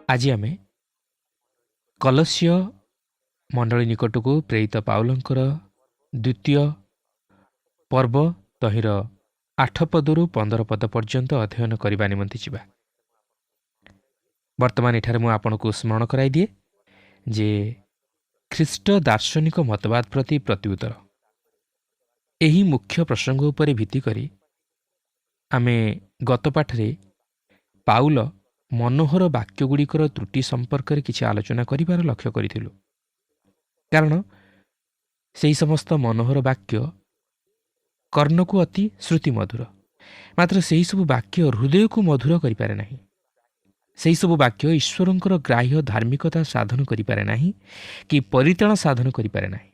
ଆଜି ଆମେ କଲସ୍ୟ ମଣ୍ଡଳୀ ନିକଟକୁ ପ୍ରେରିତ ପାଉଲଙ୍କର ଦ୍ୱିତୀୟ ପର୍ବ ତହିଁର 8 ପଦରୁ 15 ପଦ ପର୍ଯ୍ୟନ୍ତ ଅଧ୍ୟୟନ କରିବା ନିମନ୍ତେ ଯିବା। ବର୍ତ୍ତମାନ ଏଠାରେ ମୁଁ ଆପଣଙ୍କୁ ସ୍ମରଣ କରାଇଦିଏ ଯେ ଖ୍ରୀଷ୍ଟ ଦାର୍ଶନିକ ମତବାଦ ପ୍ରତି ପ୍ରତ୍ୟୁତ୍ତର ଏହି ମୁଖ୍ୟ ପ୍ରସଙ୍ଗ ଉପରେ ଭିତ୍ତି କରି ଆମେ ଗତ ପାଠରେ ପାଉଲ ମନୋହର ବାକ୍ୟଗୁଡ଼ିକର ତ୍ରୁଟି ସମ୍ପର୍କରେ କିଛି ଆଲୋଚନା କରିବାର ଲକ୍ଷ୍ୟ କରିଥିଲୁ। କାରଣ ସେହି ସମସ୍ତ ମନୋହର ବାକ୍ୟ କର୍ଣ୍ଣକୁ ଅତି ଶ୍ରୁତିମଧୁର, ମାତ୍ର ସେହିସବୁ ବାକ୍ୟ ହୃଦୟକୁ ମଧୁର କରିପାରେ ନାହିଁ। ସେହିସବୁ ବାକ୍ୟ ଈଶ୍ୱରଙ୍କର ଗ୍ରାହ୍ୟ ଧାର୍ମିକତା ସାଧନ କରିପାରେ ନାହିଁ କି ପରିତ୍ରାଣ ସାଧନ କରିପାରେ ନାହିଁ।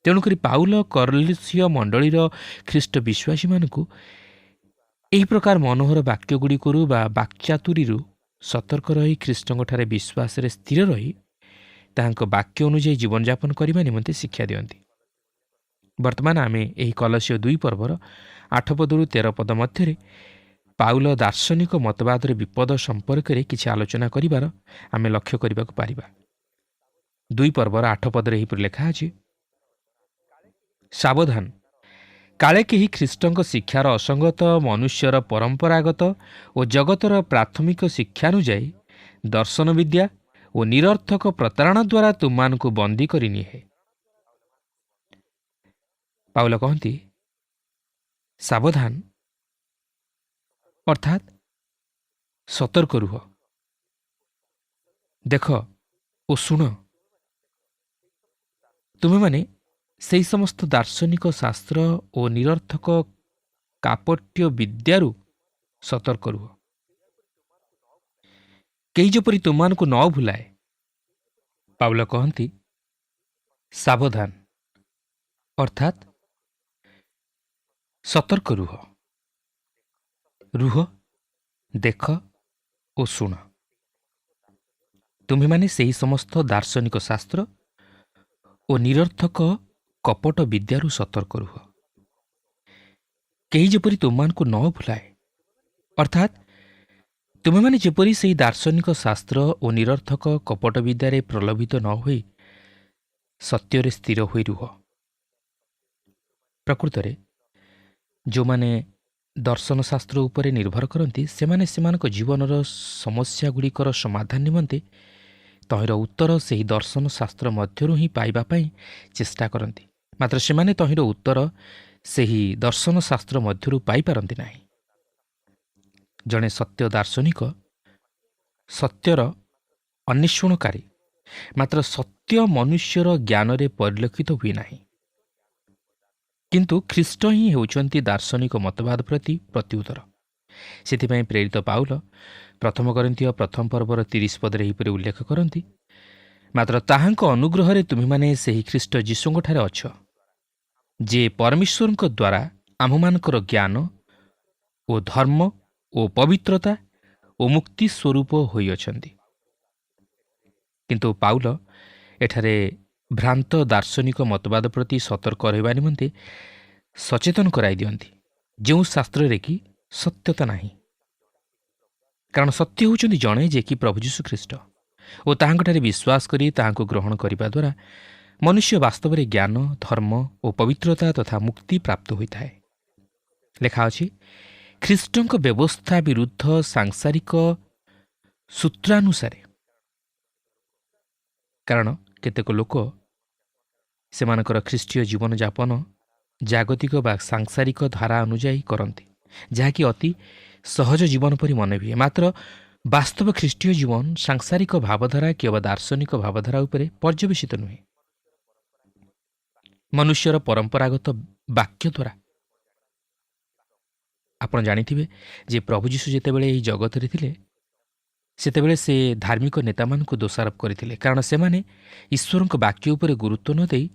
ତେଣୁକରି ପାଉଲ କଲସ୍ୟ ମଣ୍ଡଳୀର ଖ୍ରୀଷ୍ଟ ବିଶ୍ୱାସୀମାନଙ୍କୁ ଏହି ପ୍ରକାର ମନୋହର ବାକ୍ୟଗୁଡ଼ିକରୁ ବା ବାକ୍ଚାତୁରୀରୁ ସତର୍କ ରହି ଖ୍ରୀଷ୍ଟଙ୍କଠାରେ ବିଶ୍ୱାସରେ ସ୍ଥିର ରହି ତାହାଙ୍କ ବାକ୍ୟ ଅନୁଯାୟୀ ଜୀବନଯାପନ କରିବା ନିମନ୍ତେ ଶିକ୍ଷା ଦିଅନ୍ତି। ବର୍ତ୍ତମାନ ଆମେ ଏହି କଲସ୍ୟ 2 ପର୍ବର 8 ପଦରୁ 13 ପଦ ମଧ୍ୟରେ ପାଉଲ ଦାର୍ଶନିକ ମତବାଦର ବିପଦ ସମ୍ପର୍କରେ କିଛି ଆଲୋଚନା କରିବାର ଆମେ ଲକ୍ଷ୍ୟ କରିବାକୁ ପାରିବା। 2 ପର୍ବର 8 ପଦରେ ଏହିପରି ଲେଖା ଅଛି, ସାବଧାନ, କାଳେ କେହି ଖ୍ରୀଷ୍ଟଙ୍କ ଶିକ୍ଷାର ଅସଙ୍ଗତ, ମନୁଷ୍ୟର ପରମ୍ପରାଗତ ଓ ଜଗତର ପ୍ରାଥମିକ ଶିକ୍ଷାନୁଯାୟୀ ଦର୍ଶନ ବିଦ୍ୟା ଓ ନିରର୍ଥକ ପ୍ରତାରଣା ଦ୍ୱାରା ତୁମମାନଙ୍କୁ ବନ୍ଦୀ କରି ନିଏ। ପାଉଲ କହନ୍ତି, ସାବଧାନ ଅର୍ଥାତ୍ ସତର୍କ ରୁହ, ଦେଖ ଓ ଶୁଣ। ତୁମେମାନେ ସେହି ସମସ୍ତ ଦାର୍ଶନିକ ଶାସ୍ତ୍ର ଓ ନିରର୍ଥକ କାପଟ୍ୟ ବିଦ୍ୟାରୁ ସତର୍କ ରୁହ, କେହି ଯେପରି ତୁମମାନଙ୍କୁ ନ ଭୁଲାଏ। ପାଉଲ କହନ୍ତି, ସାବଧାନ ଅର୍ଥାତ୍ ସତର୍କ ରୁହ, ରୁହ, ଦେଖ ଓ ଶୁଣ। ତୁମେମାନେ ସେହି ସମସ୍ତ ଦାର୍ଶନିକ ଶାସ୍ତ୍ର ଓ ନିରର୍ଥକ କପଟ ବିଦ୍ୟାରୁ ସତର୍କ ରୁହ, କେହି ଯେପରି ତୁମମାନଙ୍କୁ ନ ଭୁଲାଏ। ଅର୍ଥାତ୍ ତୁମେମାନେ ଯେପରି ସେହି ଦାର୍ଶନିକ ଶାସ୍ତ୍ର ଓ ନିରର୍ଥକ କପଟ ବିଦ୍ୟାରେ ପ୍ରଲୋଭିତ ନ ହୋଇ ସତ୍ୟରେ ସ୍ଥିର ହୋଇ ରୁହ। ପ୍ରକୃତରେ ଯେଉଁମାନେ ଦର୍ଶନଶାସ୍ତ୍ର ଉପରେ ନିର୍ଭର କରନ୍ତି ସେମାନେ ସେମାନଙ୍କ ଜୀବନର ସମସ୍ୟାଗୁଡ଼ିକର ସମାଧାନ ନିମନ୍ତେ ତହିଁର ଉତ୍ତର ସେହି ଦର୍ଶନଶାସ୍ତ୍ର ମଧ୍ୟରୁ ହିଁ ପାଇବା ପାଇଁ ଚେଷ୍ଟା କରନ୍ତି, ମାତ୍ର ସେମାନେ ତହିଁର ଉତ୍ତର ସେହି ଦର୍ଶନଶାସ୍ତ୍ର ମଧ୍ୟରୁ ପାଇପାରନ୍ତି ନାହିଁ। ଜଣେ ସତ୍ୟ ଦାର୍ଶନିକ ସତ୍ୟର ଅନ୍ୱେଷଣକାରୀ, ମାତ୍ର ସତ୍ୟ ମନୁଷ୍ୟର ଜ୍ଞାନରେ ପରିଲକ୍ଷିତ ହୁଏ ନାହିଁ। କିନ୍ତୁ ଖ୍ରୀଷ୍ଟ ହିଁ ହେଉଛନ୍ତି ଦାର୍ଶନିକ ମତବାଦ ପ୍ରତି ପ୍ରତ୍ୟୁତ୍ତର। ସେଥିପାଇଁ ପ୍ରେରିତ ପାଉଲ 1 କରିନ୍ଥୀୟ 1 ପର୍ବର 30 ପଦରେ ଏହିପରି ଉଲ୍ଲେଖ କରନ୍ତି, ମାତ୍ର ତାହାଙ୍କ ଅନୁଗ୍ରହରେ ତୁମେମାନେ ସେହି ଖ୍ରୀଷ୍ଟ ଯୀଶୁଙ୍କଠାରେ ଅଛ, ଯେ ପରମେଶ୍ୱରଙ୍କ ଦ୍ୱାରା ଆମ୍ଭମାନଙ୍କର ଜ୍ଞାନ ଓ ଧର୍ମ ଓ ପବିତ୍ରତା ଓ ମୁକ୍ତି ସ୍ୱରୂପ ହୋଇଅଛନ୍ତି। କିନ୍ତୁ ପାଉଲ ଏଠାରେ ଭ୍ରାନ୍ତ ଦାର୍ଶନିକ ମତବାଦ ପ୍ରତି ସତର୍କ ରହିବା ନିମନ୍ତେ ସଚେତନ କରାଇ ଦିଅନ୍ତି, ଯେଉଁ ଶାସ୍ତ୍ରରେ କି ସତ୍ୟତା ନାହିଁ। କାରଣ ସତ୍ୟ ହେଉଛନ୍ତି ଜଣେ, ଯେ କି ପ୍ରଭୁ ଯୀଶୁ ଖ୍ରୀଷ୍ଟ, ଓ ତାହାଙ୍କଠାରେ ବିଶ୍ୱାସ କରି ତାହାଙ୍କୁ ଗ୍ରହଣ କରିବା ଦ୍ୱାରା ମନୁଷ୍ୟ ବାସ୍ତବରେ ଜ୍ଞାନ, ଧର୍ମ ଓ ପବିତ୍ରତା ତଥା ମୁକ୍ତି ପ୍ରାପ୍ତ ହୋଇଥାଏ। ଲେଖା ଅଛି, ଖ୍ରୀଷ୍ଟଙ୍କ ବ୍ୟବସ୍ଥା ବିରୁଦ୍ଧ ସାଂସାରିକ ସୂତ୍ରାନୁସାରେ। କାରଣ କେତେକ ଲୋକ ସେମାନଙ୍କର ଖ୍ରୀଷ୍ଟୀୟ ଜୀବନଯାପନ ଜାଗତିକ ବା ସାଂସାରିକ ଧାରା ଅନୁଯାୟୀ କରନ୍ତି, ଯାହାକି ଅତି ସହଜ ଜୀବନ ପରି ମନେ ହୁଏ। ମାତ୍ର ବାସ୍ତବ ଖ୍ରୀଷ୍ଟୀୟ ଜୀବନ ସାଂସାରିକ ଭାବଧାରା କିମ୍ବା ଦାର୍ଶନିକ ଭାବଧାରା ଉପରେ ପର୍ଯ୍ୟବେସିତ ନୁହେଁ। ମନୁଷ୍ୟର ପରମ୍ପରାଗତ ବାକ୍ୟ ଦ୍ୱାରା। ଆପଣ ଜାଣିଥିବେ ଯେ ପ୍ରଭୁ ଯୀଶୁ ଯେତେବେଳେ ଏହି ଜଗତରେ ଥିଲେ ସେତେବେଳେ ସେ ଧାର୍ମିକ ନେତାମାନଙ୍କୁ ଦୋଷାରୋପ କରିଥିଲେ, କାରଣ ସେମାନେ ଈଶ୍ୱରଙ୍କ ବାକ୍ୟ ଉପରେ ଗୁରୁତ୍ୱ ନ ଦେଇ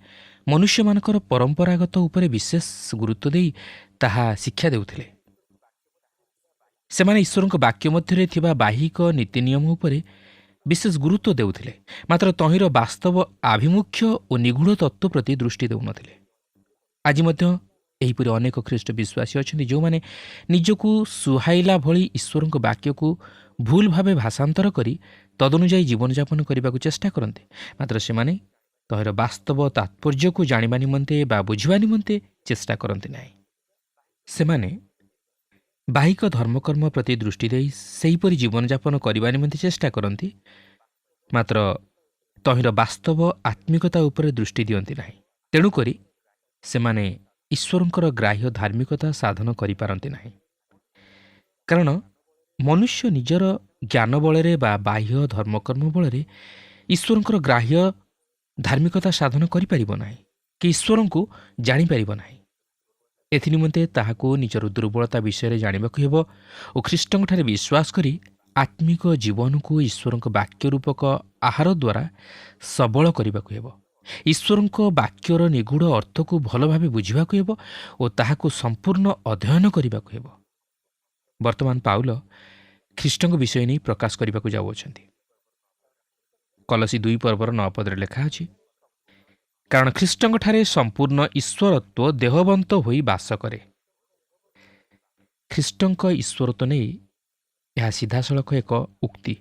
ମନୁଷ୍ୟମାନଙ୍କର ପରମ୍ପରାଗତ ଉପରେ ବିଶେଷ ଗୁରୁତ୍ୱ ଦେଇ ତାହା ଶିକ୍ଷା ଦେଉଥିଲେ। ସେମାନେ ଈଶ୍ୱରଙ୍କ ବାକ୍ୟ ମଧ୍ୟରେ ଥିବା ବାହିକ ନୀତିନିୟମ ଉପରେ ବିଶେଷ ଗୁରୁତ୍ୱ ଦେଉଥିଲେ, ମାତ୍ର ତହିଁର ବାସ୍ତବ ଆଭିମୁଖ୍ୟ ଓ ନିଗୂଢ଼ ତତ୍ତ୍ୱ ପ୍ରତି ଦୃଷ୍ଟି ଦେଉନଥିଲେ। ଆଜି ମଧ୍ୟ ଏହିପରି ଅନେକ ଖ୍ରୀଷ୍ଟ ବିଶ୍ୱାସୀ ଅଛନ୍ତି ଯେଉଁମାନେ ନିଜକୁ ସୁହାଇଲା ଭଳି ଈଶ୍ୱରଙ୍କ ବାକ୍ୟକୁ ଭୁଲ ଭାବେ ଭାଷାନ୍ତର କରି ତଦନୁଯାୟୀ ଜୀବନଯାପନ କରିବାକୁ ଚେଷ୍ଟା କରନ୍ତି। ମାତ୍ର ସେମାନେ ତହିଁର ବାସ୍ତବ ତାତ୍ପର୍ଯ୍ୟକୁ ଜାଣିବା ନିମନ୍ତେ ବା ବୁଝିବା ନିମନ୍ତେ ଚେଷ୍ଟା କରନ୍ତି ନାହିଁ। ସେମାନେ ବାହିକ ଧର୍ମକର୍ମ ପ୍ରତି ଦୃଷ୍ଟି ଦେଇ ସେହିପରି ଜୀବନଯାପନ କରିବା ନିମନ୍ତେ ଚେଷ୍ଟା କରନ୍ତି, ମାତ୍ର ତହିଁର ବାସ୍ତବ ଆତ୍ମିକତା ଉପରେ ଦୃଷ୍ଟି ଦିଅନ୍ତି ନାହିଁ। ତେଣୁକରି ସେମାନେ ଈଶ୍ୱରଙ୍କର ଗ୍ରାହ୍ୟ ଧାର୍ମିକତା ସାଧନ କରିପାରନ୍ତି ନାହିଁ। କାରଣ ମନୁଷ୍ୟ ନିଜର ଜ୍ଞାନ ବଳରେ ବା ବାହ୍ୟ ଧର୍ମକର୍ମ ବଳରେ ଈଶ୍ୱରଙ୍କର ଗ୍ରାହ୍ୟ ଧାର୍ମିକତା ସାଧନ କରିପାରିବ ନାହିଁ କି ଈଶ୍ୱରଙ୍କୁ ଜାଣିପାରିବ ନାହିଁ। ଏଥିନିମନ୍ତେ ତାହାକୁ ନିଜର ଦୁର୍ବଳତା ବିଷୟରେ ଜାଣିବାକୁ ହେବ ଓ ଖ୍ରୀଷ୍ଟଙ୍କଠାରେ ବିଶ୍ୱାସ କରି ଆତ୍ମିକ ଜୀବନକୁ ଈଶ୍ୱରଙ୍କ ବାକ୍ୟ ରୂପକ ଆହାର ଦ୍ୱାରା ସବଳ କରିବାକୁ ହେବ। ଈଶ୍ୱରଙ୍କ ବାକ୍ୟର ନିଗୁଢ଼ ଅର୍ଥକୁ ଭଲ ଭାବେ ବୁଝିବାକୁ ହେବ ଓ ତାହାକୁ ସମ୍ପୂର୍ଣ୍ଣ ଅଧ୍ୟୟନ କରିବାକୁ ହେବ। ବର୍ତ୍ତମାନ ପାଉଲ ଖ୍ରୀଷ୍ଟଙ୍କ ବିଷୟ ନେଇ ପ୍ରକାଶ କରିବାକୁ ଯାଉଅଛନ୍ତି। କଲସି 2:9 ଲେଖା ଅଛି, କାରଣ ଖ୍ରୀଷ୍ଟଙ୍କଠାରେ ସମ୍ପୂର୍ଣ୍ଣ ଈଶ୍ୱରତ୍ୱ ଦେହବନ୍ତ ହୋଇ ବାସ କରେ। ଖ୍ରୀଷ୍ଟଙ୍କ ଈଶ୍ୱରତ୍ୱ ନେଇ ଏହା ସିଧାସଳଖ ଏକ ଉକ୍ତି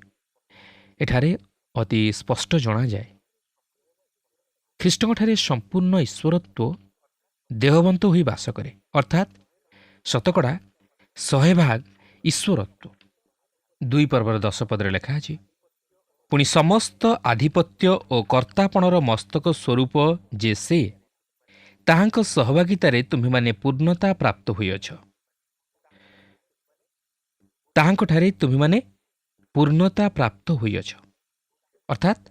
ଏଠାରେ ଅତି ସ୍ପଷ୍ଟ ଜଣାଯାଏ। ଖ୍ରୀଷ୍ଟଙ୍କଠାରେ ସମ୍ପୂର୍ଣ୍ଣ ଈଶ୍ୱରତ୍ୱ ଦେହବନ୍ତ ହୋଇ ବାସ କରେ, ଅର୍ଥାତ୍ ଶତକଡ଼ା 100% ଈଶ୍ୱରତ୍ୱ। 2:10 ଲେଖା ଅଛି, ପୁଣି ସମସ୍ତ ଆଧିପତ୍ୟ ଓ କର୍ତ୍ତାପଣର ମସ୍ତକ ସ୍ୱରୂପ ଯେ ସେ, ତାହାଙ୍କ ସହଭାଗିତାରେ ତୁମ୍ଭେମାନେ ପୂର୍ଣ୍ଣତା ପ୍ରାପ୍ତ ହୋଇଅଛ। ତାହାଙ୍କଠାରେ ତୁମ୍ଭେମାନେ ପୂର୍ଣ୍ଣତା ପ୍ରାପ୍ତ ହୋଇଅଛ, ଅର୍ଥାତ୍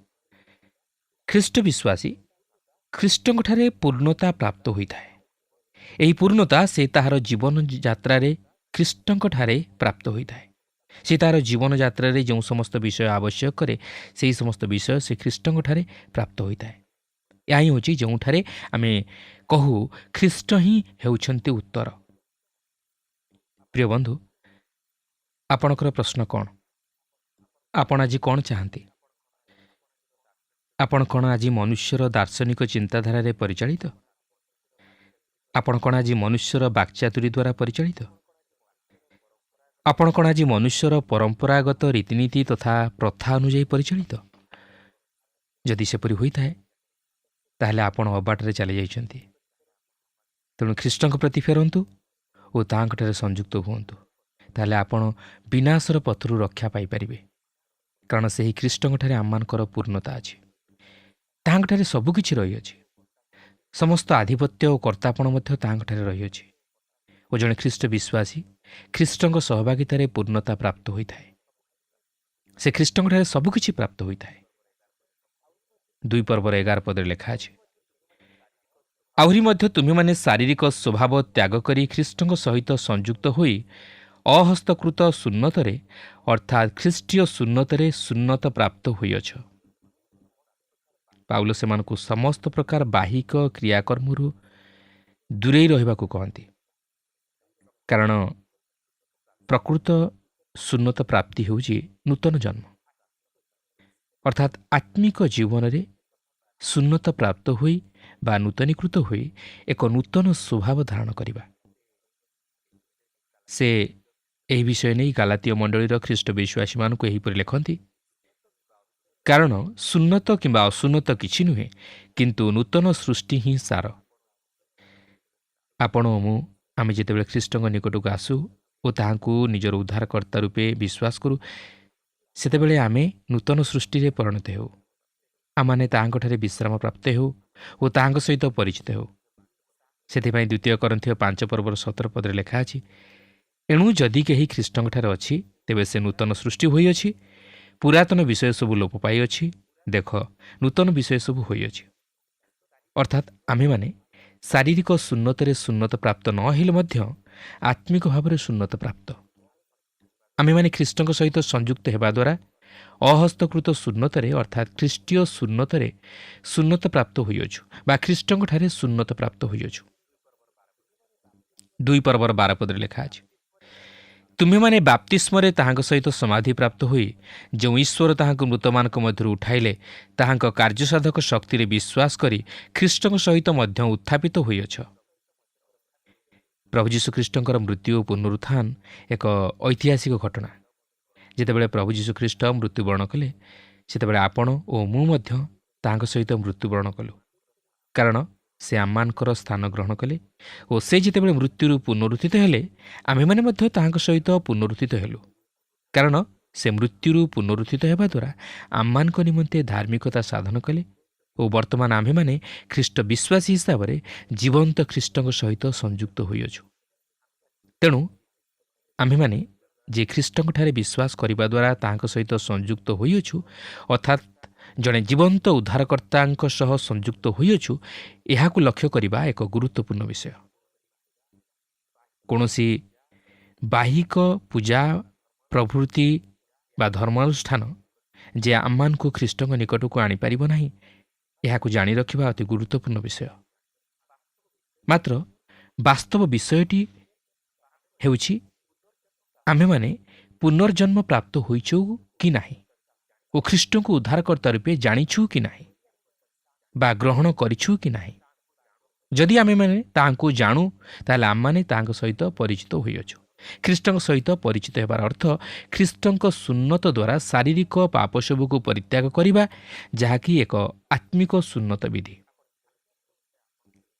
ଖ୍ରୀଷ୍ଟ ବିଶ୍ୱାସୀ ଖ୍ରୀଷ୍ଟଙ୍କଠାରେ ପୂର୍ଣ୍ଣତା ପ୍ରାପ୍ତ ହୋଇଥାଏ। ଏହି ପୂର୍ଣ୍ଣତା ସେ ତାହାର ଜୀବନଯାତ୍ରାରେ ଖ୍ରୀଷ୍ଟଙ୍କଠାରେ ପ୍ରାପ୍ତ ହୋଇଥାଏ। ସେ ତାହାର ଜୀବନଯାତ୍ରାରେ ଯେଉଁ ସମସ୍ତ ବିଷୟ ଆବଶ୍ୟକ କରେ, ସେହି ସମସ୍ତ ବିଷୟ ସେ ଖ୍ରୀଷ୍ଟଙ୍କଠାରେ ପ୍ରାପ୍ତ ହୋଇଥାଏ। ଏହା ହିଁ ହେଉଛି ଯେଉଁଠାରେ ଆମେ କହୁ ଖ୍ରୀଷ୍ଟ ହିଁ ହେଉଛନ୍ତି ଉତ୍ତର। ପ୍ରିୟ ବନ୍ଧୁ, ଆପଣଙ୍କର ପ୍ରଶ୍ନ କ'ଣ? ଆପଣ ଆଜି କ'ଣ ଚାହାନ୍ତି? ଆପଣ କ'ଣ ଆଜି ମନୁଷ୍ୟର ଦାର୍ଶନିକ ଚିନ୍ତାଧାରାରେ ପରିଚାଳିତ? ଆପଣ କ'ଣ ଆଜି ମନୁଷ୍ୟର ବାକ୍ଚାତୁରୀ ଦ୍ୱାରା ପରିଚାଳିତ? ଆପଣ କ'ଣ ଆଜି ମନୁଷ୍ୟର ପରମ୍ପରାଗତ ରୀତିନୀତି ତଥା ପ୍ରଥା ଅନୁଯାୟୀ ପରିଚାଳିତ? ଯଦି ସେପରି ହୋଇଥାଏ, ତାହେଲେ ଆପଣ ଅବାଟରେ ଚାଲିଯାଇଛନ୍ତି। ତେଣୁ ଖ୍ରୀଷ୍ଟଙ୍କ ପ୍ରତି ଫେରନ୍ତୁ ଓ ତାହାଙ୍କଠାରେ ସଂଯୁକ୍ତ ହୁଅନ୍ତୁ। ତାହେଲେ ଆପଣ ବିନାଶର ପଥରୁ ରକ୍ଷା ପାଇପାରିବେ। କାରଣ ସେହି ଖ୍ରୀଷ୍ଟଙ୍କଠାରେ ଆମମାନଙ୍କର ପୂର୍ଣ୍ଣତା ଅଛି। ତାହାଙ୍କଠାରେ ସବୁକିଛି ରହିଅଛି। ସମସ୍ତ ଆଧିପତ୍ୟ ଓ କର୍ତ୍ତାପଣ ମଧ୍ୟ ତାହାଙ୍କଠାରେ ରହିଅଛି। ଓ ଜଣେ ଖ୍ରୀଷ୍ଟ ବିଶ୍ୱାସୀ ଖ୍ରୀଷ୍ଟଙ୍କ ସହଭାଗିତାରେ ପୂର୍ଣ୍ଣତା ପ୍ରାପ୍ତ ହୋଇଥାଏ। ସେ ଖ୍ରୀଷ୍ଟଙ୍କଠାରେ ସବୁକିଛି ପ୍ରାପ୍ତ ହୋଇଥାଏ। 2:11 ଲେଖା ଅଛି, ଆହୁରି ମଧ୍ୟ ତୁମେମାନେ ଶାରୀରିକ ସ୍ୱଭାବ ତ୍ୟାଗ କରି ଖ୍ରୀଷ୍ଟଙ୍କ ସହିତ ସଂଯୁକ୍ତ ହୋଇ ଅହସ୍ତକୃତ ସୁନ୍ନତରେ ଅର୍ଥାତ୍ ଖ୍ରୀଷ୍ଟୀୟ ସୁନ୍ନତରେ ସୁନ୍ନତ ପ୍ରାପ୍ତ ହୋଇଅଛ। ପାଉଲ ସେମାନଙ୍କୁ ସମସ୍ତ ପ୍ରକାର ବାହିକ କ୍ରିୟାକର୍ମରୁ ଦୂରେଇ ରହିବାକୁ କହନ୍ତି। କାରଣ ପ୍ରକୃତ ସୁନ୍ନତ ପ୍ରାପ୍ତି ହେଉଛି ନୂତନ ଜନ୍ମ, ଅର୍ଥାତ୍ ଆତ୍ମିକ ଜୀବନରେ ସୁନ୍ନତ ପ୍ରାପ୍ତ ହୋଇ ବା ନୂତନୀକୃତ ହୋଇ ଏକ ନୂତନ ସ୍ୱଭାବ ଧାରଣ କରିବା। ସେ ଏହି ବିଷୟ ନେଇ ଗାଲାତୀୟ ମଣ୍ଡଳୀର ଖ୍ରୀଷ୍ଟ ବିଶ୍ୱାସୀମାନଙ୍କୁ ଏହିପରି ଲେଖନ୍ତି, କାରଣ ସୁନ୍ନତ କିମ୍ବା ଅସୁନ୍ନତ କିଛି ନୁହେଁ, କିନ୍ତୁ ନୂତନ ସୃଷ୍ଟି ହିଁ ସାର। ଆପଣ ଓ ମୁଁ ଆମେ ଯେତେବେଳେ ଖ୍ରୀଷ୍ଟଙ୍କ ନିକଟକୁ ଆସୁ ଓ ତାହାଙ୍କୁ ନିଜର ଉଦ୍ଧାରକର୍ତ୍ତା ରୂପେ ବିଶ୍ୱାସ କରୁ, ସେତେବେଳେ ଆମେ ନୂତନ ସୃଷ୍ଟିରେ ପରିଣତ ହେଉ। ଆମମାନେ ତାହାଙ୍କଠାରେ ବିଶ୍ରାମ ପ୍ରାପ୍ତ ହେଉ ଓ ତାହାଙ୍କ ସହିତ ପରିଚିତ ହେଉ। ସେଥିପାଇଁ 2 କରିନ୍ଥୀୟ 5:17 ଲେଖା ଅଛି, ଏଣୁ ଯଦି କେହି ଖ୍ରୀଷ୍ଟଙ୍କଠାରେ ଅଛି, ତେବେ ସେ ନୂତନ ସୃଷ୍ଟି ହୋଇଅଛି, ପୁରାତନ ବିଷୟ ସବୁ ଲୋପ ପାଇଅଛି, ଦେଖ ନୂତନ ବିଷୟ ସବୁ ହୋଇଅଛି। ଅର୍ଥାତ୍ ଆମେମାନେ ଶାରୀରିକ ସୁନ୍ନତରେ ସୁନ୍ନତ ପ୍ରାପ୍ତ ନ ହେଲେ ମଧ୍ୟ ଆତ୍ମିକ ଭାବରେ ସୁନ୍ନତ ପ୍ରାପ୍ତ। ଆମେମାନେ ଖ୍ରୀଷ୍ଟଙ୍କ ସହିତ ସଂଯୁକ୍ତ ହେବା ଦ୍ୱାରା ଅହସ୍ତକୃତ ସୁନ୍ନତରେ ଅର୍ଥାତ୍ ଖ୍ରୀଷ୍ଟୀୟ ସୁନ୍ନତରେ ସୁନ୍ନତ ପ୍ରାପ୍ତ ହୋଇଅଛୁ ବା ଖ୍ରୀଷ୍ଟଙ୍କଠାରେ ସୁନ୍ନତ ପ୍ରାପ୍ତ ହୋଇଅଛୁ। 2:12 ଲେଖା ଅଛି, ତୁମେମାନେ ବାପ୍ତିସ୍ମରେ ତାହାଙ୍କ ସହିତ ସମାଧି ପ୍ରାପ୍ତ ହୋଇ ଯେଉଁ ଈଶ୍ୱର ତାହାଙ୍କୁ ମୃତମାନଙ୍କ ମଧ୍ୟରୁ ଉଠାଇଲେ, ତାହାଙ୍କ କାର୍ଯ୍ୟସାଧକ ଶକ୍ତିରେ ବିଶ୍ୱାସ କରି ଖ୍ରୀଷ୍ଟଙ୍କ ସହିତ ମଧ୍ୟ ଉତ୍ଥାପିତ ହୋଇଅଛ। ପ୍ରଭୁ ଯୀଶୁଖ୍ରୀଷ୍ଟଙ୍କର ମୃତ୍ୟୁ ଓ ପୁନରୁତ୍ଥାନ ଏକ ଐତିହାସିକ ଘଟଣା, ଯେତେବେଳେ ପ୍ରଭୁ ଯୀଶୁଖ୍ରୀଷ୍ଟ ମୃତ୍ୟୁବରଣ କଲେ, ସେତେବେଳେ ଆପଣ ଓ ମୁଁ ମଧ୍ୟ ତାହାଙ୍କ ସହିତ ମୃତ୍ୟୁବରଣ କଲୁ। କାରଣ ସେ ଆମମାନଙ୍କର ସ୍ଥାନ ଗ୍ରହଣ କଲେ ଓ ସେ ଯେତେବେଳେ ମୃତ୍ୟୁରୁ ପୁନରୁତ୍ଥିତ ହେଲେ, ଆମ୍ଭେମାନେ ମଧ୍ୟ ତାହାଙ୍କ ସହିତ ପୁନରୁତ୍ଥିତ ହେଲୁ। କାରଣ ସେ ମୃତ୍ୟୁରୁ ପୁନରୁତ୍ଥିତ ହେବା ଦ୍ୱାରା ଆମମାନଙ୍କ ନିମନ୍ତେ ଧାର୍ମିକତା ସାଧନ କଲେ ଓ ବର୍ତ୍ତମାନ ଆମ୍ଭେମାନେ ଖ୍ରୀଷ୍ଟ ବିଶ୍ୱାସୀ ହିସାବରେ ଜୀବନ୍ତ ଖ୍ରୀଷ୍ଟଙ୍କ ସହିତ ସଂଯୁକ୍ତ ହୋଇଅଛୁ। ତେଣୁ ଆମ୍ଭେମାନେ ଯେ ଖ୍ରୀଷ୍ଟଙ୍କଠାରେ ବିଶ୍ୱାସ କରିବା ଦ୍ୱାରା ତାହାଙ୍କ ସହିତ ସଂଯୁକ୍ତ ହୋଇଅଛୁ, ଅର୍ଥାତ୍ ଜଣେ ଜୀବନ୍ତ ଉଦ୍ଧାରକର୍ତ୍ତାଙ୍କ ସହ ସଂଯୁକ୍ତ ହୋଇଅଛୁ, ଏହାକୁ ଲକ୍ଷ୍ୟ କରିବା ଏକ ଗୁରୁତ୍ୱପୂର୍ଣ୍ଣ ବିଷୟ। କୌଣସି ବାହିକ ପୂଜା ପ୍ରଭୃତି ବା ଧର୍ମାନୁଷ୍ଠାନ ଯେ ଆମମାନଙ୍କୁ ଖ୍ରୀଷ୍ଟଙ୍କ ନିକଟକୁ ଆଣିପାରିବ ନାହିଁ, ଏହାକୁ ଜାଣି ରଖିବା ଅତି ଗୁରୁତ୍ୱପୂର୍ଣ୍ଣ ବିଷୟ। ମାତ୍ର ବାସ୍ତବ ବିଷୟଟି ହେଉଛି ଆମ୍ଭେମାନେ ପୁନର୍ଜନ୍ମ ପ୍ରାପ୍ତ ହୋଇଛୁ କି ନାହିଁ ଓ ଖ୍ରୀଷ୍ଟଙ୍କୁ ଉଦ୍ଧାରକର୍ତ୍ତା ରୂପେ ଜାଣିଛୁ କି ନାହିଁ ବା ଗ୍ରହଣ କରିଛୁ କି ନାହିଁ। ଯଦି ଆମେମାନେ ତାହାଙ୍କୁ ଜାଣୁ, ତାହେଲେ ଆମମାନେ ତାହାଙ୍କ ସହିତ ପରିଚିତ ହୋଇଅଛୁ। ଖ୍ରୀଷ୍ଟଙ୍କ ସହିତ ପରିଚିତ ହେବାର ଅର୍ଥ ଖ୍ରୀଷ୍ଟଙ୍କ ସୁନ୍ନତ ଦ୍ୱାରା ଶାରୀରିକ ପାପ ସବୁକୁ ପରିତ୍ୟାଗ କରିବା, ଯାହାକି ଏକ ଆତ୍ମିକ ସୁନ୍ନତ ବିଧି।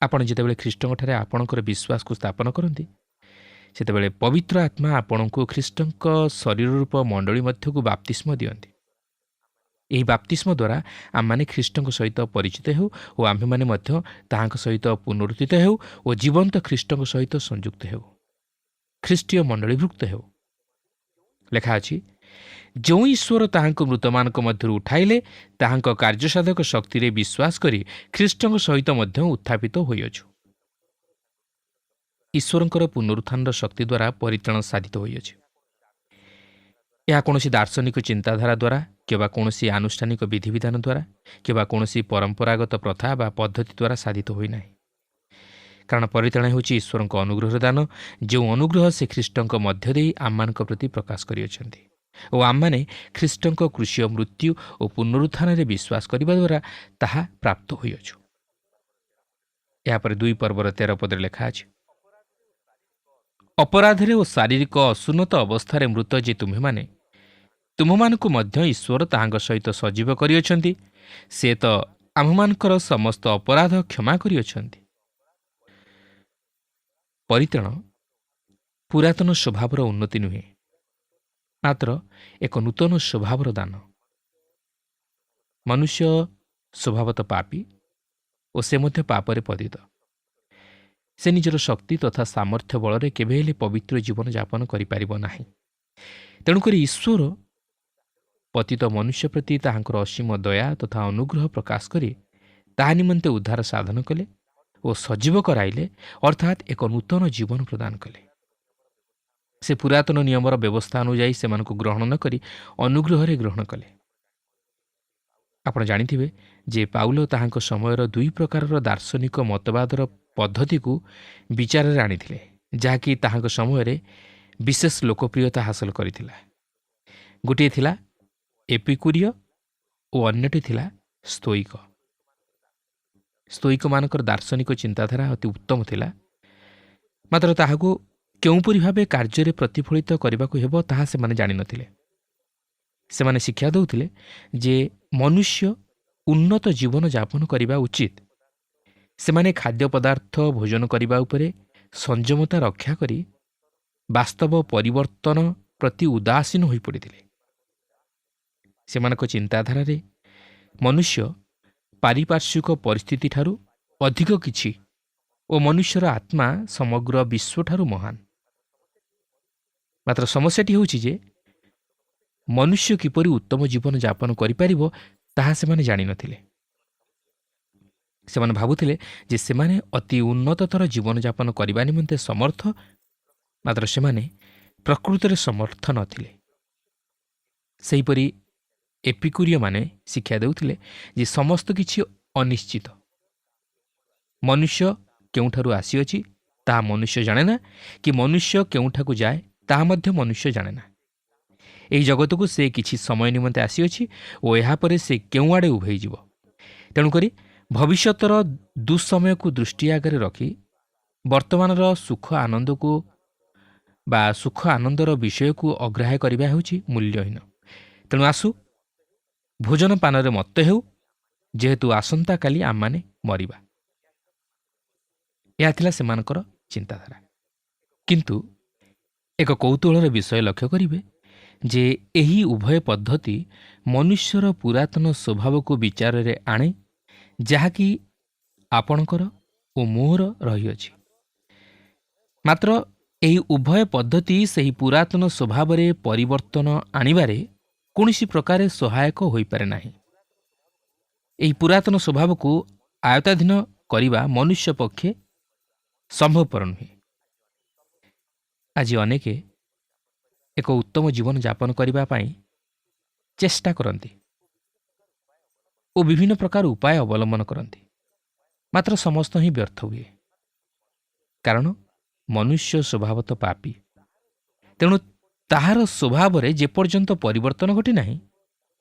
ଆପଣ ଯେତେବେଳେ ଖ୍ରୀଷ୍ଟଙ୍କଠାରେ ଆପଣଙ୍କର ବିଶ୍ୱାସକୁ ସ୍ଥାପନ କରନ୍ତି, ସେତେବେଳେ ପବିତ୍ର ଆତ୍ମା ଆପଣଙ୍କୁ ଖ୍ରୀଷ୍ଟଙ୍କ ଶରୀର ରୂପ ମଣ୍ଡଳୀ ମଧ୍ୟକୁ ବାପ୍ତିସ୍ମ ଦିଅନ୍ତି। ଏହି ବାପ୍ତିସ୍ମ ଦ୍ୱାରା ଆମମାନେ ଖ୍ରୀଷ୍ଟଙ୍କ ସହିତ ପରିଚିତ ହେଉ ଓ ଆମ୍ଭେମାନେ ମଧ୍ୟ ତାହାଙ୍କ ସହିତ ପୁନରୁତ୍ଥିତ ହେଉ ଓ ଜୀବନ୍ତ ଖ୍ରୀଷ୍ଟଙ୍କ ସହିତ ସଂଯୁକ୍ତ ହେଉ, ଖ୍ରୀଷ୍ଟୀୟ ମଣ୍ଡଳୀଭୁକ୍ତ ହେଉ। ଲେଖା ଅଛି, ଯେଉଁ ଈଶ୍ୱର ତାହାଙ୍କୁ ମୃତମାନଙ୍କ ମଧ୍ୟରୁ ଉଠାଇଲେ, ତାହାଙ୍କ କାର୍ଯ୍ୟସାଧକ ଶକ୍ତିରେ ବିଶ୍ୱାସ କରି ଖ୍ରୀଷ୍ଟଙ୍କ ସହିତ ମଧ୍ୟ ଉତ୍ଥାପିତ ହୋଇଅଛୁ। ଈଶ୍ୱରଙ୍କର ପୁନରୁତ୍ଥାନର ଶକ୍ତି ଦ୍ୱାରା ପରିତ୍ରାଣ ସାଧିତ ହୋଇଅଛି। ଏହା କୌଣସି ଦାର୍ଶନିକ ଚିନ୍ତାଧାରା ଦ୍ୱାରା କିମ୍ବା କୌଣସି ଆନୁଷ୍ଠାନିକ ବିଧିବିଧାନ ଦ୍ୱାରା କିମ୍ବା କୌଣସି ପରମ୍ପରାଗତ ପ୍ରଥା ବା ପଦ୍ଧତି ଦ୍ୱାରା ସାଧିତ ହୋଇନାହିଁ। କାରଣ ପରିତ୍ରାଣ ହେଉଛି ଈଶ୍ୱରଙ୍କ ଅନୁଗ୍ରହର ଦାନ, ଯେଉଁ ଅନୁଗ୍ରହ ସେ ଖ୍ରୀଷ୍ଟଙ୍କ ମଧ୍ୟ ଦେଇ ଆମମାନଙ୍କ ପ୍ରତି ପ୍ରକାଶ କରିଅଛନ୍ତି ଓ ଆମମାନେ ଖ୍ରୀଷ୍ଟଙ୍କ କ୍ରୁଶୀୟ ମୃତ୍ୟୁ ଓ ପୁନରୁତ୍ଥାନରେ ବିଶ୍ୱାସ କରିବା ଦ୍ୱାରା ତାହା ପ୍ରାପ୍ତ ହୋଇଅଛୁ। ଏହାପରେ 2 ପର୍ବର 13 ପଦରେ ଲେଖା ଅଛି, ଅପରାଧରେ ଓ ଶାରୀରିକ ଅସୁନ୍ନତ ଅବସ୍ଥାରେ ମୃତ ଯେ ତୁମ୍ଭେମାନେ, ତୁମମାନଙ୍କୁ ମଧ୍ୟ ଈଶ୍ୱର ତାହାଙ୍କ ସହିତ ସଜୀବ କରିଅଛନ୍ତି। ସେ ତ ଆମ୍ଭମାନଙ୍କର ସମସ୍ତ ଅପରାଧ କ୍ଷମା କରିଅଛନ୍ତି। ପରିତ୍ରାଣ ପୁରାତନ ସ୍ୱଭାବର ଉନ୍ନତି ନୁହେଁ, ମାତ୍ର ଏକ ନୂତନ ସ୍ୱଭାବର ଦାନ। ମନୁଷ୍ୟ ସ୍ୱଭାବତଃ ପାପୀ ଓ ସେ ମଧ୍ୟ ପାପରେ ପତିତ। ସେ ନିଜର ଶକ୍ତି ତଥା ସାମର୍ଥ୍ୟ ବଳରେ କେବେ ହେଲେ ପବିତ୍ର ଜୀବନଯାପନ କରିପାରିବ ନାହିଁ। ତେଣୁକରି ଈଶ୍ୱର ପତିତ ମନୁଷ୍ୟ ପ୍ରତି ତାହାଙ୍କର ଅସୀମ ଦୟା ତଥା ଅନୁଗ୍ରହ ପ୍ରକାଶ କରି ତାହା ନିମନ୍ତେ ଉଦ୍ଧାର ସାଧନ କଲେ ଓ ସଜୀବ କରାଇଲେ, ଅର୍ଥାତ୍ ଏକ ନୂତନ ଜୀବନ ପ୍ରଦାନ କଲେ। ସେ ପୁରାତନ ନିୟମର ବ୍ୟବସ୍ଥା ଅନୁଯାୟୀ ସେମାନଙ୍କୁ ଗ୍ରହଣ ନ କରି ଅନୁଗ୍ରହରେ ଗ୍ରହଣ କଲେ। ଆପଣ ଜାଣିଥିବେ ଯେ ପାଉଲ ତାହାଙ୍କ ସମୟର 2 ପ୍ରକାରର ଦାର୍ଶନିକ ମତବାଦର ପଦ୍ଧତିକୁ ବିଚାରରେ ଆଣିଥିଲେ, ଯାହାକି ତାହାଙ୍କ ସମୟରେ ବିଶେଷ ଲୋକପ୍ରିୟତା ହାସଲ କରିଥିଲା। ଗୋଟିଏ ଥିଲା ଏପିକୁରୀୟ ଓ ଅନ୍ୟଟି ଥିଲା ସ୍ତୋଇକ। ସ୍ତୋଇକମାନଙ୍କର ଦାର୍ଶନିକ ଚିନ୍ତାଧାରା ଅତି ଉତ୍ତମ ଥିଲା, ମାତ୍ର ତାହାକୁ କେଉଁପରି ଭାବେ କାର୍ଯ୍ୟରେ ପ୍ରତିଫଳିତ କରିବାକୁ ହେବ ତାହା ସେମାନେ ଜାଣିନଥିଲେ। ସେମାନେ ଶିକ୍ଷା ଦେଉଥିଲେ ଯେ ମନୁଷ୍ୟ ଉନ୍ନତ ଜୀବନଯାପନ କରିବା ଉଚିତ। ସେମାନେ ଖାଦ୍ୟ ପଦାର୍ଥ ଭୋଜନ କରିବା ଉପରେ ସଂଯମତା ରକ୍ଷା କରି ବାସ୍ତବ ପରିବର୍ତ୍ତନ ପ୍ରତି ଉଦାସୀନ ହୋଇପଡ଼ିଥିଲେ। ସେମାନଙ୍କ ଚିନ୍ତାଧାରାରେ ମନୁଷ୍ୟ ପାରିପାର୍ଶ୍ୱିକ ପରିସ୍ଥିତିଠାରୁ ଅଧିକ କିଛି ଓ ମନୁଷ୍ୟର ଆତ୍ମା ସମଗ୍ର ବିଶ୍ୱଠାରୁ ମହାନ। ମାତ୍ର ସମସ୍ୟାଟି ହେଉଛି ଯେ ମନୁଷ୍ୟ କିପରି ଉତ୍ତମ ଜୀବନଯାପନ କରିପାରିବ ତାହା ସେମାନେ ଜାଣିନଥିଲେ। ସେମାନେ ଭାବୁଥିଲେ ଯେ ସେମାନେ ଅତି ଉନ୍ନତତର ଜୀବନଯାପନ କରିବା ନିମନ୍ତେ ସମର୍ଥ, ମାତ୍ର ସେମାନେ ପ୍ରକୃତରେ ସମର୍ଥ ନଥିଲେ। ସେହିପରି ଏପିକୁରୀୟମାନେ ଶିକ୍ଷା ଦେଉଥିଲେ ଯେ ସମସ୍ତ କିଛି ଅନିଶ୍ଚିତ। ମନୁଷ୍ୟ କେଉଁଠାରୁ ଆସିଅଛି ତାହା ମନୁଷ୍ୟ ଜାଣେ ନା, କି ମନୁଷ୍ୟ କେଉଁଠାକୁ ଯାଏ ତାହା ମଧ୍ୟ ମନୁଷ୍ୟ ଜାଣେ ନା। ଏହି ଜଗତକୁ ସେ କିଛି ସମୟ ନିମନ୍ତେ ଆସିଅଛି ଓ ଏହାପରେ ସେ କେଉଁଆଡ଼େ ଉଭେଇଯିବ। ତେଣୁକରି ଭବିଷ୍ୟତର ଦୁଃସମୟକୁ ଦୃଷ୍ଟି ଆଗରେ ରଖି ବର୍ତ୍ତମାନର ସୁଖ ଆନନ୍ଦକୁ ବା ସୁଖ ଆନନ୍ଦର ବିଷୟକୁ ଅଗ୍ରାହ୍ୟ କରିବା ହେଉଛି ମୂଲ୍ୟହୀନ। ତେଣୁ ଆସୁ ଭୋଜନ ପାନରେ ମତ୍ତ ହେଉ, ଯେହେତୁ ଆସନ୍ତାକାଲି ଆମମାନେ ମରିବା। ଏହା ଥିଲା ସେମାନଙ୍କର ଚିନ୍ତାଧାରା। କିନ୍ତୁ ଏକ କୌତୁହଳର ବିଷୟ ଲକ୍ଷ୍ୟ କରିବେ ଯେ ଏହି ଉଭୟ ପଦ୍ଧତି ମନୁଷ୍ୟର ପୁରାତନ ସ୍ୱଭାବକୁ ବିଚାରରେ ଆଣେ, ଯାହାକି ଆପଣଙ୍କର ଓ ମୋର ରହିଅଛି। ମାତ୍ର ଏହି ଉଭୟ ପଦ୍ଧତି ସେହି ପୁରାତନ ସ୍ୱଭାବରେ ପରିବର୍ତ୍ତନ ଆଣିବାରେ କୌଣସି ପ୍ରକାର ସହାୟକ ହୋଇପାରେ ନାହିଁ। ଏହି ପୁରାତନ ସ୍ୱଭାବକୁ ଆୟତ୍ତାଧୀନ କରିବା ମନୁଷ୍ୟ ପକ୍ଷେ ସମ୍ଭବପର ନୁହେଁ। ଆଜି ଅନେକ ଏକ ଉତ୍ତମ ଜୀବନ ଯାପନ କରିବା ପାଇଁ ଚେଷ୍ଟା କରନ୍ତି ଓ ବିଭିନ୍ନ ପ୍ରକାର ଉପାୟ ଅବଲମ୍ବନ କରନ୍ତି, ମାତ୍ର ସମସ୍ତ ହିଁ ବ୍ୟର୍ଥ ହୁଏ। କାରଣ ମନୁଷ୍ୟ ସ୍ୱଭାବତଃ ପାପୀ। ତେଣୁ ତାହାର ସ୍ୱଭାବରେ ଯେପର୍ଯ୍ୟନ୍ତ ପରିବର୍ତ୍ତନ ଘଟିନାହିଁ,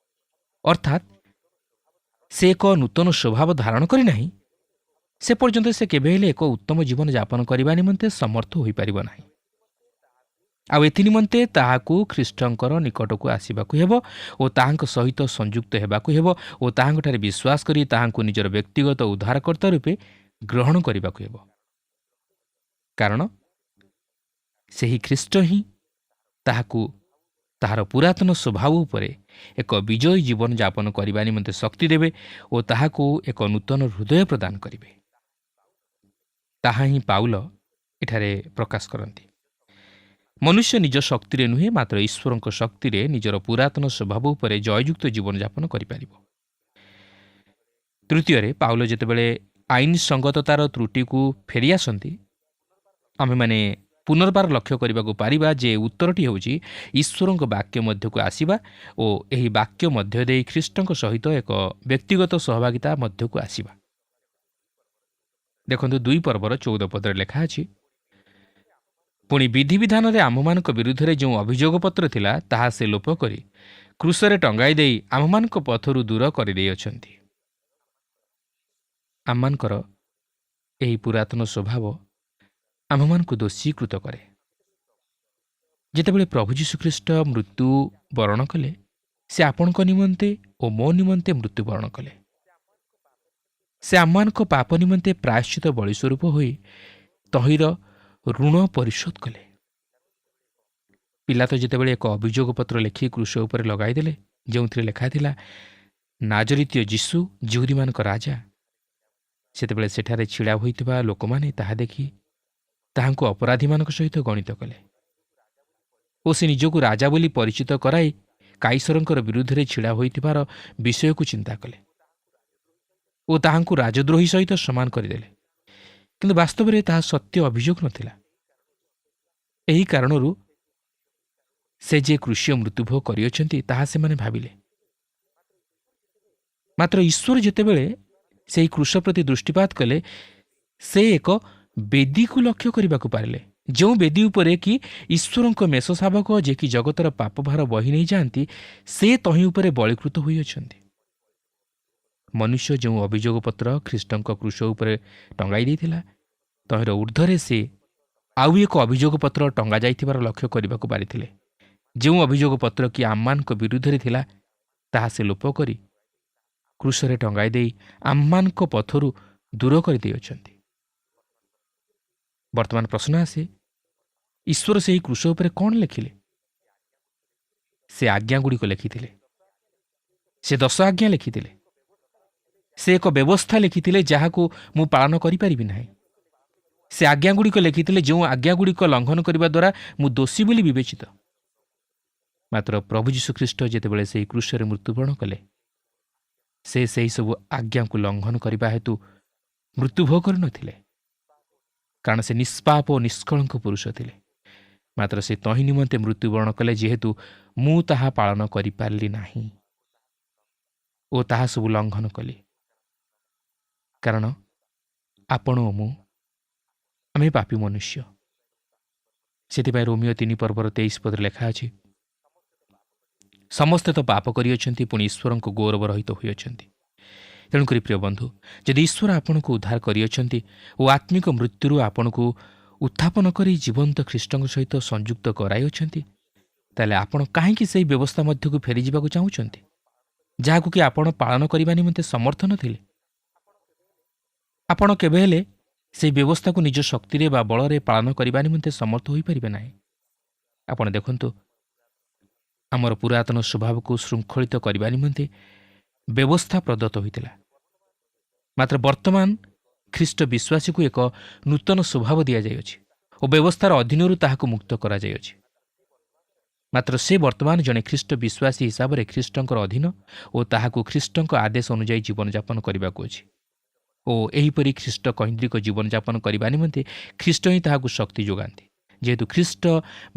ଅର୍ଥାତ୍ ସେ ଏକ ନୂତନ ସ୍ୱଭାବ ଧାରଣ କରିନାହିଁ, ସେ ପର୍ଯ୍ୟନ୍ତ ସେ କେବେ ହେଲେ ଏକ ଉତ୍ତମ ଜୀବନ ଯାପନ କରିବା ନିମନ୍ତେ ସମର୍ଥ ହୋଇପାରିବ ନାହିଁ। ଆଉ ଏଥି ନିମନ୍ତେ ତାହାକୁ ଖ୍ରୀଷ୍ଟଙ୍କର ନିକଟକୁ ଆସିବାକୁ ହେବ ଓ ତାହାଙ୍କ ସହିତ ସଂଯୁକ୍ତ ହେବାକୁ ହେବ ଓ ତାହାଙ୍କଠାରେ ବିଶ୍ୱାସ କରି ତାହାଙ୍କୁ ନିଜର ବ୍ୟକ୍ତିଗତ ଉଦ୍ଧାରକର୍ତ୍ତା ରୂପେ ଗ୍ରହଣ କରିବାକୁ ହେବ। କାରଣ ସେହି ଖ୍ରୀଷ୍ଟ ହିଁ ତାହାକୁ ତାହାର ପୁରାତନ ସ୍ୱଭାବ ଉପରେ ଏକ ବିଜୟୀ ଜୀବନ ଯାପନ କରିବା ନିମନ୍ତେ ଶକ୍ତି ଦେବେ ଓ ତାହାକୁ ଏକ ନୂତନ ହୃଦୟ ପ୍ରଦାନ କରିବେ। ତାହା ହିଁ ପାଉଲ ଏଠାରେ ପ୍ରକାଶ କରନ୍ତି। ମନୁଷ୍ୟ ନିଜ ଶକ୍ତିରେ ନୁହେଁ, ମାତ୍ର ଈଶ୍ୱରଙ୍କ ଶକ୍ତିରେ ନିଜର ପୁରାତନ ସ୍ୱଭାବ ଉପରେ ଜୟଯୁକ୍ତ ଜୀବନଯାପନ କରିପାରିବ। ତୃତୀୟରେ, ପାଉଲ ଯେତେବେଳେ ଆଇନ ସଙ୍ଗତତାର ତ୍ରୁଟିକୁ ଫେରିଆସନ୍ତି, ଆମେମାନେ ପୁନର୍ବାର ଲକ୍ଷ୍ୟ କରିବାକୁ ପାରିବା ଯେ ଉତ୍ତରଟି ହେଉଛି ଈଶ୍ୱରଙ୍କ ବାକ୍ୟ ମଧ୍ୟକୁ ଆସିବା ଓ ଏହି ବାକ୍ୟ ମଧ୍ୟ ଦେଇ ଖ୍ରୀଷ୍ଟଙ୍କ ସହିତ ଏକ ବ୍ୟକ୍ତିଗତ ସହଭାଗିତା ମଧ୍ୟକୁ ଆସିବା। ଦେଖନ୍ତୁ 2 ପର୍ବର 14 ପଦରେ ଲେଖା ଅଛି, ପୁଣି ବିଧିବିଧାନରେ ଆମ୍ଭମାନଙ୍କ ବିରୁଦ୍ଧରେ ଯେଉଁ ଅଭିଯୋଗପତ୍ର ଥିଲା ତାହା ସେ ଲୋପ କରି କ୍ରୁଶରେ ଟଙ୍ଗାଇ ଦେଇ ଆମ୍ଭମାନଙ୍କ ପଥରୁ ଦୂର କରିଦେଇଅଛନ୍ତି। ଆମମାନଙ୍କର ଏହି ପୁରାତନ ସ୍ୱଭାବ ଆମ୍ଭମାନଙ୍କୁ ଦୋଷୀକୃତ କରେ। ଯେତେବେଳେ ପ୍ରଭୁ ଯୀଶୁଖ୍ରୀଷ୍ଟ ମୃତ୍ୟୁ ବରଣ କଲେ, ସେ ଆପଣଙ୍କ ନିମନ୍ତେ ଓ ମୋ ନିମନ୍ତେ ମୃତ୍ୟୁବରଣ କଲେ। ସେ ଆମମାନଙ୍କ ପାପ ନିମନ୍ତେ ପ୍ରାୟଶ୍ଚିତ ବଳି ସ୍ୱରୂପ ହୋଇ ତହିଁର ଋଣ ପରିଶୋଧ କଲେ। ପିଲାତ ଯେତେବେଳେ ଏକ ଅଭିଯୋଗ ପତ୍ର ଲେଖି କ୍ରୁଶ ଉପରେ ଲଗାଇଦେଲେ, ଯେଉଁଥିରେ ଲେଖା ଥିଲା ନାଜରିତୀୟ ଯୀଶୁ ଯିହୁଦୀମାନଙ୍କ ରାଜା, ସେତେବେଳେ ସେଠାରେ ଛିଡ଼ା ହୋଇଥିବା ଲୋକମାନେ ତାହା ଦେଖି ତାହାଙ୍କୁ ଅପରାଧୀମାନଙ୍କ ସହିତ ଗଣିତ କଲେ ଓ ସେ ନିଜକୁ ରାଜା ବୋଲି ପରିଚିତ କରାଇ କାଇସରଙ୍କର ବିରୁଦ୍ଧରେ ଛିଡ଼ା ହୋଇଥିବାର ବିଷୟକୁ ଚିନ୍ତା କଲେ ଓ ତାହାଙ୍କୁ ରାଜଦ୍ରୋହୀ ସହିତ ସମାନ କରିଦେଲେ। କିନ୍ତୁ ବାସ୍ତବରେ ତାହା ସତ୍ୟ ଅଭିଯୋଗ ନଥିଲା। ଏହି କାରଣରୁ ସେ ଯେ କ୍ରୁଶୀୟ ମୃତ୍ୟୁଭୋଗ କରିଅଛନ୍ତି ତାହା ସେମାନେ ଭାବିଲେ। ମାତ୍ର ଈଶ୍ୱର ଯେତେବେଳେ ସେହି କ୍ରୁଶ ପ୍ରତି ଦୃଷ୍ଟିପାତ କଲେ, ସେ ଏକ ବେଦୀକୁ ଲକ୍ଷ୍ୟ କରିବାକୁ ପାରିଲେ, ଯେଉଁ ବେଦୀ ଉପରେ କି ଈଶ୍ୱରଙ୍କ ମେଷ ଶାବକ, ଯେ କି ଜଗତର ପାପଭାର ବହି ନେଇଯାଆନ୍ତି, ସେ ତହିଁ ଉପରେ ବଳୀକୃତ ହୋଇଅଛନ୍ତି। ମନୁଷ୍ୟ ଯେଉଁ ଅଭିଯୋଗ ପତ୍ର ଖ୍ରୀଷ୍ଟଙ୍କ କ୍ରୁଶ ଉପରେ ଟଙ୍ଗାଇ ଦେଇଥିଲା, ତହିଁର ଉର୍ଦ୍ଧ୍ୱରେ ସେ ଆଉ ଏକ ଅଭିଯୋଗ ପତ୍ର ଟଙ୍ଗା ଯାଇଥିବାର ଲକ୍ଷ୍ୟ କରିବାକୁ ପାରିଥିଲେ। ଯେଉଁ ଅଭିଯୋଗ ପତ୍ର କି ଆମମାନଙ୍କ ବିରୁଦ୍ଧରେ ଥିଲା, ତାହା ସେ ଲୋପ କରି କ୍ରୁଶରେ ଟଙ୍ଗାଇ ଦେଇ ଆମମାନଙ୍କ ପଥରୁ ଦୂର କରିଦେଇଅଛନ୍ତି। ବର୍ତ୍ତମାନ ପ୍ରଶ୍ନ ଆସେ, ଈଶ୍ୱର ସେହି କ୍ରୁଶ ଉପରେ କ'ଣ ଲେଖିଲେ? ସେ ଆଜ୍ଞାଗୁଡ଼ିକ ଲେଖିଥିଲେ। ସେ 10 ଆଜ୍ଞା ଲେଖିଥିଲେ। ସେ ଏକ ବ୍ୟବସ୍ଥା ଲେଖିଥିଲେ ଯାହାକୁ ମୁଁ ପାଳନ କରିପାରିବି ନାହିଁ। ସେ ଆଜ୍ଞାଗୁଡ଼ିକ ଲେଖିଥିଲେ ଯେଉଁ ଆଜ୍ଞାଗୁଡ଼ିକ ଲଙ୍ଘନ କରିବା ଦ୍ୱାରା ମୁଁ ଦୋଷୀ ବୋଲି ବିବେଚିତ। ମାତ୍ର ପ୍ରଭୁ ଯୀଶୁଖ୍ରୀଷ୍ଟ ଯେତେବେଳେ ସେହି କ୍ରୁଶରେ ମୃତ୍ୟୁବରଣ କଲେ, ସେ ସେହିସବୁ ଆଜ୍ଞାକୁ ଲଙ୍ଘନ କରିବା ହେତୁ ମୃତ୍ୟୁଭୋଗ କରିନଥିଲେ, କାରଣ ସେ ନିଷ୍ପାପ ଓ ନିଷ୍କଳଙ୍କ ପୁରୁଷ ଥିଲେ। ମାତ୍ର ସେ ତହିଁ ନିମନ୍ତେ ମୃତ୍ୟୁବରଣ କଲେ, ଯେହେତୁ ମୁଁ ତାହା ପାଳନ କରିପାରିଲି ନାହିଁ ଓ ତାହା ସବୁ ଲଙ୍ଘନ କଲି। କାରଣ ଆପଣ ଓ ମୁଁ ଆମେ ପାପୀ ମନୁଷ୍ୟ। ସେଥିପାଇଁ ରୋମିଓ 3 ପର୍ବର 23 ପଦରେ ଲେଖା ଅଛି, ସମସ୍ତେ ତ ପାପ କରିଅଛନ୍ତି, ପୁଣି ଈଶ୍ୱରଙ୍କ ଗୌରବ ରହିତ ହୋଇଅଛନ୍ତି। ତେଣୁକରି ପ୍ରିୟ ବନ୍ଧୁ, ଯଦି ଈଶ୍ୱର ଆପଣଙ୍କୁ ଉଦ୍ଧାର କରିଅଛନ୍ତି ଓ ଆତ୍ମିକ ମୃତ୍ୟୁରୁ ଆପଣଙ୍କୁ ଉତ୍ଥାପନ କରି ଜୀବନ୍ତ ଖ୍ରୀଷ୍ଟଙ୍କ ସହିତ ସଂଯୁକ୍ତ କରାଇଅଛନ୍ତି, ତାହେଲେ ଆପଣ କାହିଁକି ସେହି ବ୍ୟବସ୍ଥା ମଧ୍ୟକୁ ଫେରିଯିବାକୁ ଚାହୁଁଛନ୍ତି, ଯାହାକୁ କି ଆପଣ ପାଳନ କରିବା ନିମନ୍ତେ ସମର୍ଥ ନଥିଲେ? ଆପଣ କେବେ ହେଲେ ସେହି ବ୍ୟବସ୍ଥାକୁ ନିଜ ଶକ୍ତିରେ ବା ବଳରେ ପାଳନ କରିବା ନିମନ୍ତେ ସମର୍ଥ ହୋଇପାରିବେ ନାହିଁ। ଆପଣ ଦେଖନ୍ତୁ, ଆମର ପୁରାତନ ସ୍ୱଭାବକୁ ଶୃଙ୍ଖଳିତ କରିବା ନିମନ୍ତେ ବ୍ୟବସ୍ଥା ପ୍ରଦତ୍ତ ହୋଇଥିଲା। ମାତ୍ର ବର୍ତ୍ତମାନ ଖ୍ରୀଷ୍ଟ ବିଶ୍ୱାସୀକୁ ଏକ ନୂତନ ସ୍ୱଭାବ ଦିଆଯାଇଅଛି ଓ ବ୍ୟବସ୍ଥାର ଅଧୀନରୁ ତାହାକୁ ମୁକ୍ତ କରାଯାଇଅଛି। ମାତ୍ର ସେ ବର୍ତ୍ତମାନ ଜଣେ ଖ୍ରୀଷ୍ଟ ବିଶ୍ୱାସୀ ହିସାବରେ ଖ୍ରୀଷ୍ଟଙ୍କର ଅଧୀନ ଓ ତାହାକୁ ଖ୍ରୀଷ୍ଟଙ୍କ ଆଦେଶ ଅନୁଯାୟୀ ଜୀବନଯାପନ କରିବାକୁ ଅଛି। ଓ ଏହିପରି ଖ୍ରୀଷ୍ଟ କୈନ୍ଦ୍ରିକ ଜୀବନଯାପନ କରିବା ନିମନ୍ତେ ଖ୍ରୀଷ୍ଟ ହିଁ ତାହାକୁ ଶକ୍ତି ଯୋଗାନ୍ତି। ଯେହେତୁ ଖ୍ରୀଷ୍ଟ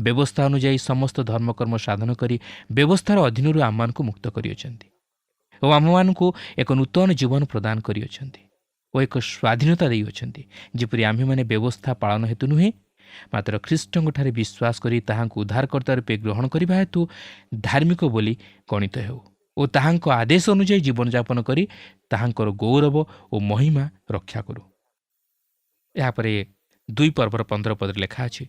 ବ୍ୟବସ୍ଥା ଅନୁଯାୟୀ ସମସ୍ତ ଧର୍ମକର୍ମ ସାଧନ କରି ବ୍ୟବସ୍ଥାର ଅଧୀନରୁ ଆମମାନଙ୍କୁ ମୁକ୍ତ କରିଅଛନ୍ତି ଓ ଆମମାନଙ୍କୁ ଏକ ନୂତନ ଜୀବନ ପ୍ରଦାନ କରିଅଛନ୍ତି ଓ ଏକ ସ୍ୱାଧୀନତା ଦେଇଅଛନ୍ତି, ଯେପରି ଆମ୍ଭେମାନେ ବ୍ୟବସ୍ଥା ପାଳନ ହେତୁ ନୁହେଁ, ମାତ୍ର ଖ୍ରୀଷ୍ଟଙ୍କଠାରେ ବିଶ୍ୱାସ କରି ତାହାଙ୍କୁ ଉଦ୍ଧାରକର୍ତ୍ତା ରୂପେ ଗ୍ରହଣ କରିବା ହେତୁ ଧାର୍ମିକ ବୋଲି ଗଣିତ ହେଉ ଓ ତାହାଙ୍କ ଆଦେଶ ଅନୁଯାୟୀ ଜୀବନଯାପନ କରି ତାହାଙ୍କର ଗୌରବ ଓ ମହିମା ରକ୍ଷା କରୁ। ଏହାପରେ 2 ପର୍ବର 15 ପଦରେ ଲେଖା ଅଛି,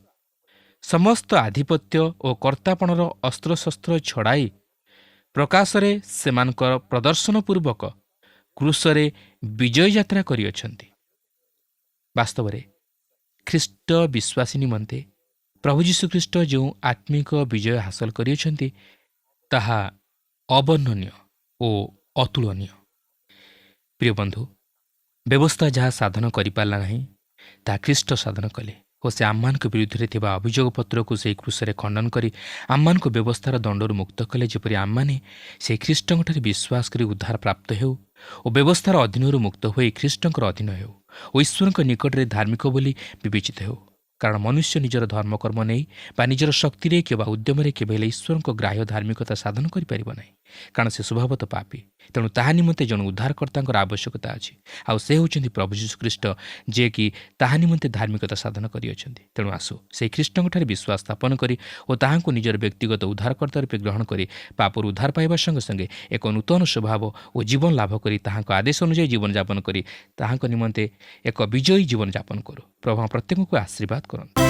ସମସ୍ତ ଆଧିପତ୍ୟ ଓ କର୍ତ୍ତାପଣର ଅସ୍ତ୍ରଶସ୍ତ୍ର ଛଡ଼ାଇ ପ୍ରକାଶରେ ସେମାନଙ୍କର ପ୍ରଦର୍ଶନ ପୂର୍ବକ କ୍ରୁଶରେ ବିଜୟ ଯାତ୍ରା କରିଅଛନ୍ତି। ବାସ୍ତବରେ ଖ୍ରୀଷ୍ଟ ବିଶ୍ୱାସୀ ନିମନ୍ତେ ପ୍ରଭୁ ଯୀଶୁଖ୍ରୀଷ୍ଟ ଯେଉଁ ଆତ୍ମିକ ବିଜୟ ହାସଲ କରିଅଛନ୍ତି, ତାହା ଅବର୍ଣ୍ଣନୀୟ ଓ ଅତୁଳନୀୟ। ପ୍ରିୟ ବନ୍ଧୁ, ବ୍ୟବସ୍ଥା ଯାହା ସାଧନ କରିପାରିଲା ନାହିଁ, ତାହା ଖ୍ରୀଷ୍ଟ ସାଧନ କଲେ ଓ ସେ ଆମମାନଙ୍କ ବିରୁଦ୍ଧରେ ଥିବା ଅଭିଯୋଗ ପତ୍ରକୁ ସେହି କ୍ରୁଶରେ ଖଣ୍ଡନ କରି ଆମମାନଙ୍କୁ ବ୍ୟବସ୍ଥାର ଦଣ୍ଡରୁ ମୁକ୍ତ କଲେ, ଯେପରି ଆମମାନେ ସେହି ଖ୍ରୀଷ୍ଟଙ୍କଠାରେ ବିଶ୍ୱାସ କରି ଉଦ୍ଧାର ପ୍ରାପ୍ତ ହେଉ ଓ ବ୍ୟବସ୍ଥାର ଅଧୀନରୁ ମୁକ୍ତ ହୋଇ ଖ୍ରୀଷ୍ଟଙ୍କର ଅଧୀନ ହେଉ ଓ ଈଶ୍ୱରଙ୍କ ନିକଟରେ ଧାର୍ମିକ ବୋଲି ବିବେଚିତ ହେଉ। କାରଣ ମନୁଷ୍ୟ ନିଜର ଧର୍ମକର୍ମ ନେଇ ବା ନିଜର ଶକ୍ତିରେ କିମ୍ବା ଉଦ୍ୟମରେ କେବେ ହେଲେ ଈଶ୍ୱରଙ୍କ ଗ୍ରାହ୍ୟ ଧାର୍ମିକତା ସାଧନ କରିପାରିବ ନାହିଁ, କାରଣ ସେ ସ୍ୱଭାବତଃ ପାପୀ। ତେଣୁ ତାହା ନିମନ୍ତେ ଜଣେ ଉଦ୍ଧାରକର୍ତ୍ତାଙ୍କର ଆବଶ୍ୟକତା ଅଛି, ଆଉ ସେ ହେଉଛନ୍ତି ପ୍ରଭୁ ଯୀଶୁଖ୍ରୀଷ୍ଟ, ଯିଏକି ତାହା ନିମନ୍ତେ ଧାର୍ମିକତା ସାଧନ କରିଅଛନ୍ତି। ତେଣୁ ଆସୁ ସେହି ଖ୍ରୀଷ୍ଟଙ୍କଠାରେ ବିଶ୍ୱାସ ସ୍ଥାପନ କରି ଓ ତାହାଙ୍କୁ ନିଜର ବ୍ୟକ୍ତିଗତ ଉଦ୍ଧାରକର୍ତ୍ତା ରୂପେ ଗ୍ରହଣ କରି ପାପରୁ ଉଦ୍ଧାର ପାଇବା ସଙ୍ଗେ ସଙ୍ଗେ ଏକ ନୂତନ ସ୍ୱଭାବ ଓ ଜୀବନ ଲାଭ କରି ତାହାଙ୍କ ଆଦେଶ ଅନୁଯାୟୀ ଜୀବନଯାପନ କରି ତାହାଙ୍କ ନିମନ୍ତେ ଏକ ବିଜୟୀ ଜୀବନଯାପନ କରୁ। ପ୍ରଭୁ ପ୍ରତ୍ୟେକଙ୍କୁ ଆଶୀର୍ବାଦ କରନ୍ତୁ।